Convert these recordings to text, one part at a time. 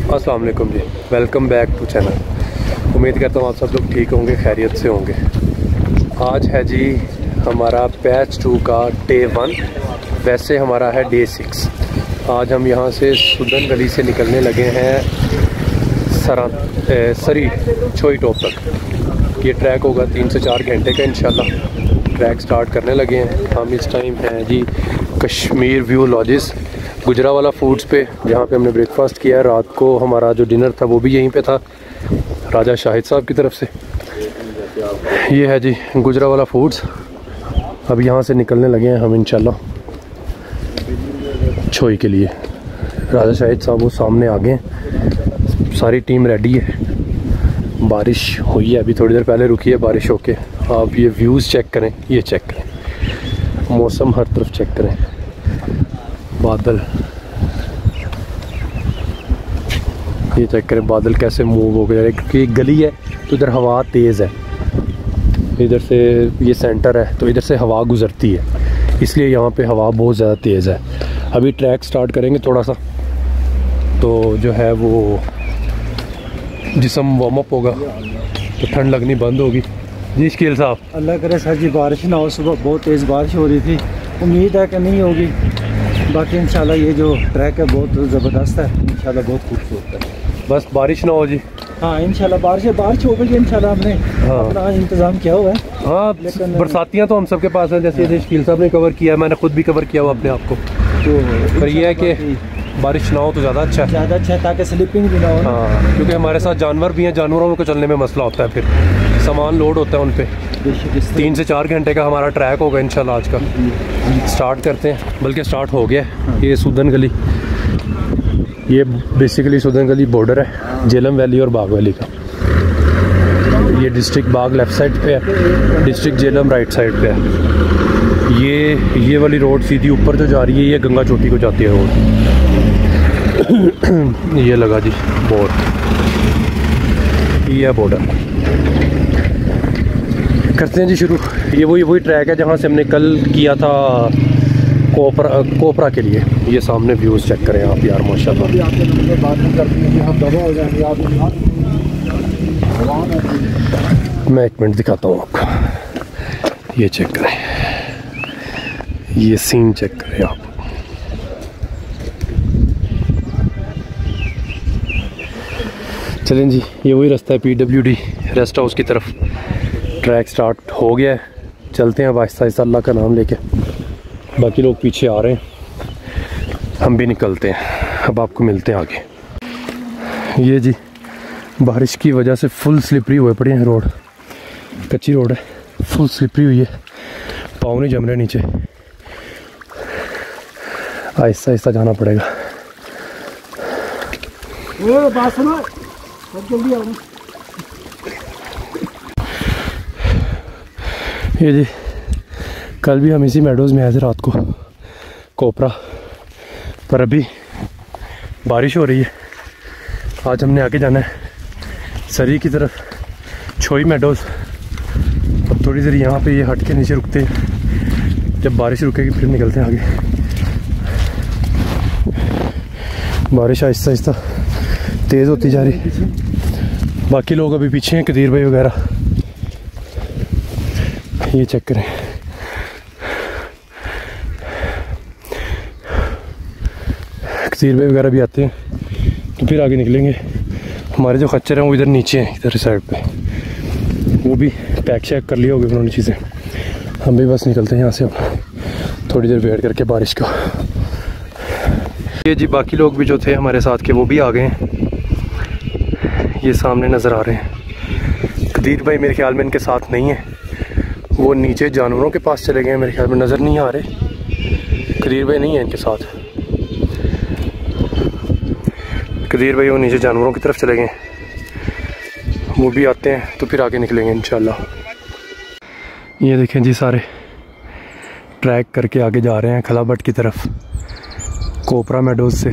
अस्सलाम वालेकुम जी, welcome back to channel. उम्मीद करता हूँ आप सब लोग ठीक होंगे, खैरियत से होंगे। आज है जी हमारा बैच 2 का डे 1, वैसे हमारा है डे 6। आज हम यहाँ से सुदन गली से निकलने लगे हैं सरी छोई टॉप तक। ये ट्रैक होगा 3 से 4 घंटे का इंशाल्लाह। ट्रैक स्टार्ट करने लगे हैं। हम इस टाइम हैं जी Kashmir view lodges Gujranwala foods पे, जहाँ पे हमने ब्रेकफास्ट किया। रात को हमारा जो डिनर था वो भी यहीं पे था, राजा शाहिद साहब की तरफ से। ये है जी गुजरावाला फूड्स। अब यहाँ से निकलने लगे हैं हम इंशाल्लाह छोई के लिए। राजा शाहिद साहब वो सामने आ गए हैं, सारी टीम रेडी है। बारिश हुई है, अभी थोड़ी देर पहले रुकी है बारिश होके। आप ये व्यूज़ चेक करें, ये चेक करें, मौसम हर तरफ चेक करें, बादल ये चेक करें, बादल कैसे मूव हो गए। क्योंकि एक गली है तो इधर हवा तेज़ है, इधर से ये सेंटर है तो इधर से हवा गुज़रती है, इसलिए यहाँ पे हवा बहुत ज़्यादा तेज़ है। अभी ट्रैक स्टार्ट करेंगे थोड़ा सा, तो जो है वो जिस्म वार्म अप होगा तो ठंड लगनी बंद होगी। जी शकील साहब, अल्लाह करे सर जी बारिश ना हो। सुबह बहुत तेज़ बारिश हो रही थी, उम्मीद है कि नहीं होगी। बाकी इंशाल्लाह ये जो ट्रैक है बहुत ज़बरदस्त है, इंशाल्लाह बहुत खूबसूरत है। बस बारिश ना हो जी। हाँ इंशाल्लाह बारिश हो गई इंशाल्लाह। हमने अपना इंतज़ाम किया हुआ है। हाँ बरसातियाँ तो हम सबके पास हैं, जैसे शकील साहब ने कवर किया है, मैंने खुद भी कवर किया हुआ अपने आप को। तो पर यह है कि बारिश ना हो तो ज़्यादा अच्छा है, ताकि स्लिपिंग भी ना हो। हाँ, क्योंकि हमारे साथ जानवर भी हैं, जानवरों को चलने में मसला होता है, फिर सामान लोड होता है उन पे। 3 से 4 घंटे का हमारा ट्रैक होगा इंशाल्लाह आज का। स्टार्ट करते हैं, बल्कि स्टार्ट हो गया है। ये सुदन गली, ये बेसिकली सुदन गली बॉर्डर है झेलम वैली और बाग वैली का। ये डिस्ट्रिक्ट बाग लेफ़्ट साइड पे है, डिस्ट्रिक्ट झेलम राइट साइड पे है। ये वाली रोड सीधी ऊपर जो जा रही है ये गंगा चोटी को जाती है रोड। ये लगा जी बोर्ड, ये बॉर्डर। करते हैं जी शुरू। ये वही ट्रैक है जहाँ से हमने कल किया था कोपरा के लिए। ये सामने व्यूज़ चेक करें आप यार, माशाल्लाह। मैं 1 मिनट दिखाता हूँ आपको, ये चेक करें, ये सीन चेक करें आप। चलें जी, ये वही रास्ता है PWD रेस्ट हाउस की तरफ। ट्रैक स्टार्ट हो गया है, चलते हैं अब आहिस्ता आहिस्ता अल्लाह का नाम लेके। बाकी लोग पीछे आ रहे हैं, हम भी निकलते हैं। अब आपको मिलते हैं आगे। ये जी बारिश की वजह से फुल स्लिपरी हुए पड़े हैं रोड, कच्ची रोड है, फुल स्लिपरी हुई है, पाँव नहीं जम रहे नीचे। आहिस्ता आहिस्ता जाना पड़ेगा। ये जी कल भी हम इसी मेडोज़ में आए थे रात को कोपरा, पर अभी बारिश हो रही है। आज हमने आगे जाना है सरी की तरफ, छोई मेडोज़। अब थोड़ी देर यहाँ पे ये हट के नीचे रुकते हैं, जब बारिश रुकेगी फिर निकलते हैं आगे। बारिश आहिस्ता आहिस्ता तेज़ होती जा रही। बाकी लोग अभी पीछे हैं, कदीर भाई वगैरह। ये चेक करें, कदीर भाई वगैरह भी आते हैं तो फिर आगे निकलेंगे। हमारे जो खच्चर हैं वो इधर नीचे हैं, इधर साइड पे, वो भी पैक शैक कर लिए होगी उन्होंने चीज़ें। हम भी बस निकलते हैं यहाँ से अब, थोड़ी देर वेट करके बारिश का। ये जी बाकी लोग भी जो थे हमारे साथ के वो भी आ गए हैं, ये सामने नज़र आ रहे हैं। कदीर भाई मेरे ख्याल में इनके साथ नहीं है, वो नीचे जानवरों के पास चले गए हैं, मेरे ख्याल में नज़र नहीं आ रहे। कदीर भाई नहीं है इनके साथ, कदीर भाई वो नीचे जानवरों की तरफ चले गए। वो भी आते हैं तो फिर आगे निकलेंगे इंशाल्लाह। ये देखें जी सारे ट्रैक करके आगे जा रहे हैं खलाबट की तरफ, कोपरा मेडोज़ से।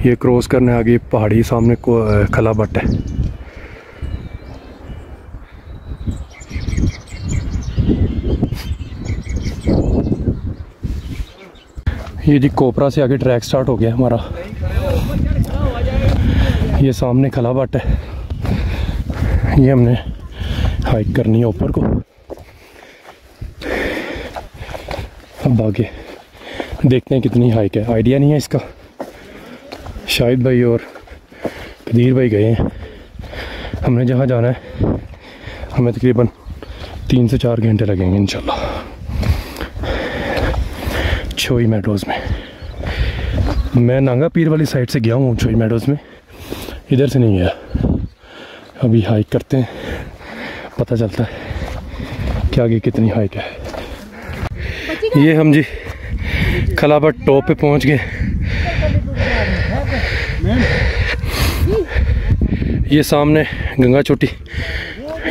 ये क्रॉस करने आगे पहाड़ी सामने को खलाबट है। ये जी कोपरा से आगे ट्रैक स्टार्ट हो गया हमारा। ये सामने खला बट है, ये हमने हाइक करनी है ऊपर को। अब आगे देखते हैं कितनी हाइक है, आइडिया नहीं है इसका। शाहिद भाई और कदीर भाई गए हैं, हमने जहाँ जाना है हमें तकरीबन 3 से 4 घंटे लगेंगे इंशाल्लाह। छोई मेडोज़ में, मैं नांगा पीर वाली साइड से गया हूँ छोई मेडोज़ में, इधर से नहीं गया। अभी हाइक करते हैं, पता चलता है कि आगे कितनी हाइक है। ये हम जी खलाबट टॉप पे पहुंच गए। ये सामने गंगा चोटी,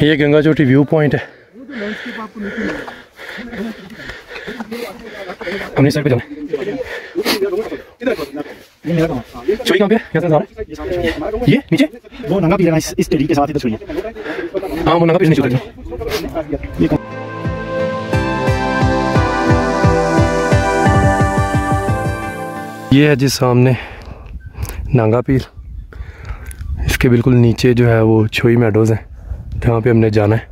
ये गंगा चोटी व्यू पॉइंट है। हमने साइड पे जाना छोई कहाँ पे है? ये नीचे वो नंगा पीर इस टेढ़ी के साथ इधर छोड़िए। हाँ वो नंगा पीर नीचे उतर। ये है जी सामने नांगा पीर, इसके बिल्कुल नीचे जो है वो छोई मेडोज़ हैं जहाँ पे हमने जाना है।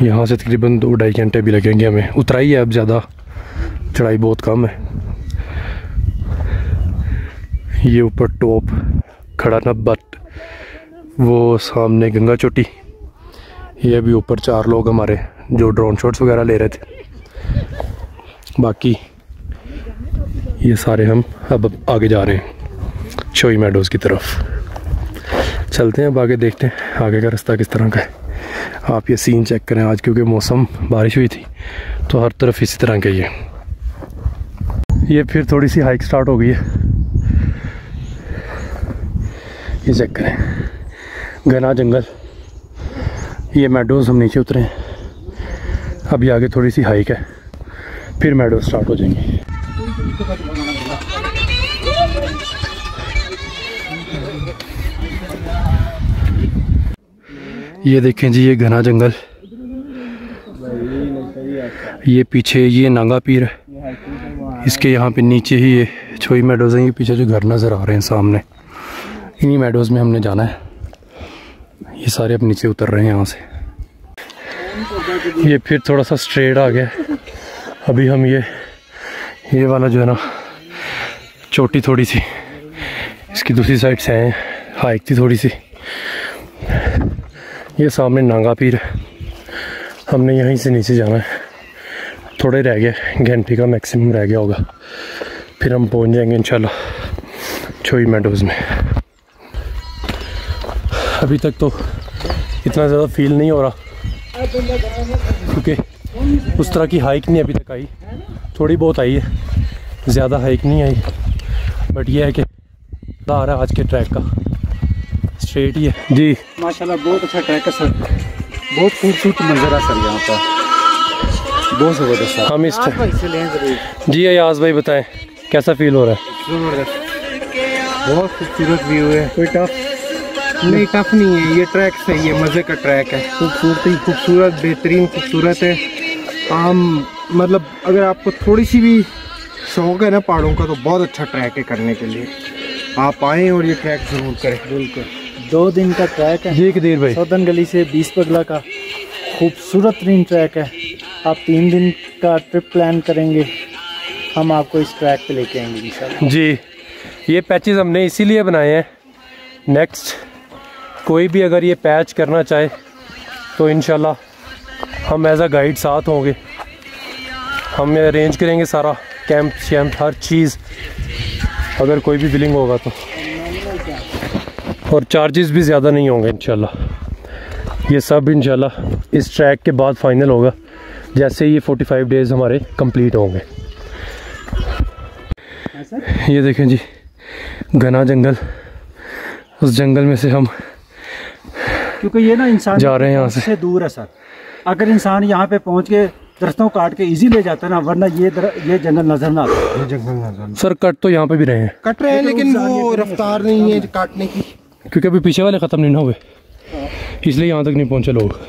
यहाँ से तकरीबन 2-2.5 घंटे भी लगेंगे हमें। उतराई है अब, ज़्यादा चढ़ाई बहुत कम है। ये ऊपर टॉप खड़ा ना बट वो सामने गंगा चोटी। ये अभी ऊपर 4 लोग हमारे जो ड्रोन शॉट्स वगैरह ले रहे थे। बाकी ये सारे हम अब आगे जा रहे हैं छोई मेडोज़ की तरफ। चलते हैं अब आगे, देखते हैं आगे का रास्ता किस तरह का है। आप ये सीन चेक करें आज, क्योंकि मौसम बारिश हुई थी तो हर तरफ इसी तरह का ही है। ये फिर थोड़ी सी हाइक स्टार्ट हो गई है, ये चेक करें घना जंगल। ये मेडोज़ हम नीचे उतरे हैं, अभी आगे थोड़ी सी हाइक है, फिर मेडोज़ स्टार्ट हो जाएंगी। ये देखें जी, ये घना जंगल, ये पीछे ये नांगा पीर है, इसके यहाँ पे नीचे ही ये छोई मेडोज़ हैं। ये पीछे जो घर नज़र आ रहे हैं सामने, इन्हीं मेडोज़ में हमने जाना है। ये सारे अब नीचे उतर रहे हैं यहाँ से। ये फिर थोड़ा सा स्ट्रेट आ गया। अभी हम ये वाला जो है ना चोटी थोड़ी सी इसकी दूसरी साइड से आए, हाइक थी थोड़ी सी। ये सामने नांगा पीर है, हमने यहीं से नीचे जाना है। थोड़े रह गए, घंटे का मैक्सिमम रह गया होगा, फिर हम पहुंच जाएंगे इंशाल्लाह छोई मेडोज़ में। अभी तक तो इतना ज़्यादा फील नहीं हो रहा, क्योंकि उस तरह की हाइक नहीं अभी तक आई। थोड़ी बहुत आई है, ज़्यादा हाइक नहीं आई, बट ये है कि आ रहा है आज के ट्रैक का, स्ट्रेट ही है जी। माशाल्लाह बहुत अच्छा ट्रैक है सर, बहुत खूबसूरत मंजर है सर यहाँ पर, बहुत ज़बरदस्त है। हम इस जी अयाज भाई बताएं कैसा फील हो रहा है? बहुत खूबसूरत व्यू है, कोई टफ नहीं, टफ नहीं है, ये ट्रैक सही है, मज़े का ट्रैक है, खूबसूरत बेहतरीन खूबसूरत है। मतलब अगर आपको थोड़ी सी भी शौक है ना पहाड़ों का, तो बहुत अच्छा ट्रैक है करने के लिए। आप आएँ और ये ट्रैक ज़रूर करें। बिल्कुल 2 दिन का ट्रैक है जी कदीर भाई, सौदन गली से 20 पगला का खूबसूरत तरीन ट्रैक है। आप 3 दिन का ट्रिप प्लान करेंगे, हम आपको इस ट्रैक पे लेके आएंगे इंशाल्लाह जी। ये पैचेस हमने इसीलिए बनाए हैं, नेक्स्ट कोई भी अगर ये पैच करना चाहे तो इंशाल्लाह हम एज अ गाइड साथ होंगे। हम अरेंज करेंगे सारा कैंप शैम्प हर चीज़, अगर कोई भी बिलिंग होगा तो, और चार्जेस भी ज़्यादा नहीं होंगे इंशाल्लाह। ये सब इंशाल्लाह इस ट्रैक के बाद फाइनल होगा, जैसे ये 45 डेज़ हमारे कंप्लीट होंगे। ये देखें जी घना जंगल, उस जंगल में से हम क्योंकि ये ना इंसान जा रहे हैं यहाँ से दूर है सर। अगर इंसान यहाँ पे पहुँच के दरख्तों काट के इजी ले जाता है ना, वरना ये जंगल नजर ना आता। ये जंगल नजर सर कट तो यहाँ पे भी रहे हैं, कट रहे हैं, लेकिन वो रफ्तार नहीं है काटने की, क्योंकि अभी पीछे वाले ख़त्म नहीं ना हुए, इसलिए यहाँ तक नहीं पहुँचे लोग।